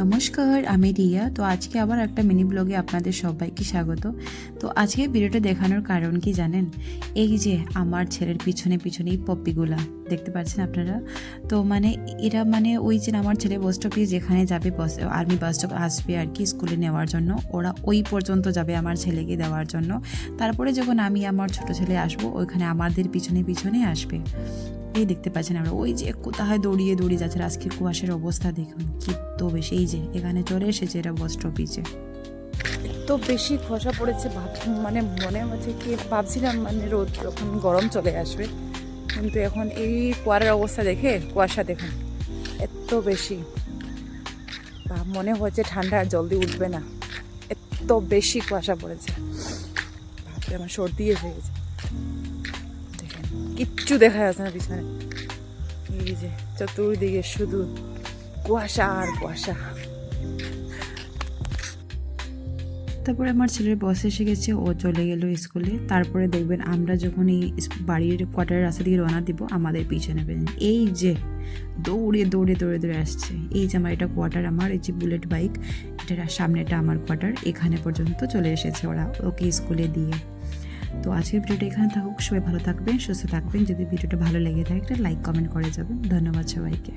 নমস্কার, আমি রিয়া। তো আজকে আবার একটা মিনি ব্লগে আপনাদের সবাইকে স্বাগত। তো আজকে ভিডিওটা দেখানোর কারণ কি জানেন? এই যে আমার ছেলের পিছনে পিছনে এই পপ্পিগুলা দেখতে পাচ্ছেন আপনারা। তো মানে এরা মানে ওই যে আমার ছেলে বাস স্টপে যেখানে যাবে, আর্মি বাস স্টপ আসবে আর কি স্কুলে নেওয়ার জন্য, ওরা ওই পর্যন্ত যাবে আমার ছেলেকে দেওয়ার জন্য। তারপরে যখন আমি আমার ছোট ছেলে আসবো, ওইখানে আমাদের পিছনে পিছনে আসবে। এই দেখতে পাচ্ছেন আমরা ওই যে কোথায় দৌড়িয়ে দৌড়িয়ে যাচ্ছে। আজকে কুয়াশার অবস্থা দেখুন কি তো বেশি। এই যে এখানে চলে এসেছে এরা বাস স্টপিজে। এত বেশি কুয়াশা পড়েছে, মানে মনে হচ্ছে কি ভাবছিলাম মানে রোদ যখন গরম চলে আসবে, কিন্তু এখন এই কুয়ারের অবস্থা দেখে কুয়াশা দেখুন এত বেশি, মনে হচ্ছে ঠান্ডা আর জলদি উঠবে না, এত বেশি কুয়াশা পড়েছে। ভাবতে আমার সর্দি এসে গেছে। দেখেন কিচ্ছু দেখা যাচ্ছে না পিছনে, এই যে চতুর্দিকে শুধু কুয়াশা আর কুয়াশা। তারপরে আমার ছেলের বস এসে গেছে, ও চলে গেল স্কুলে। তারপরে দেখবেন আমরা যখন এই বাড়ির কোয়ার্টারের রাস্তা দিকে রওনা দিব, আমাদের পিছনে এই যে দৌড়ে দৌড়ে দৌড়ে দৌড়ে আসছে। এই যে আমার এটা কোয়ার্টার, আমার এই যে বুলেট বাইক, এটার সামনেটা আমার কোয়ার্টার। এখানে পর্যন্ত চলে এসেছে ওরা ওকে স্কুলে দিয়ে। তো আজকের ভিডিওটা এখানে থাকুক। সবাই ভালো থাকবেন, সুস্থ থাকবেন। যদি ভিডিওটা ভালো লেগে থাকে একটা লাইক কমেন্ট করে যাবেন। ধন্যবাদ সবাইকে।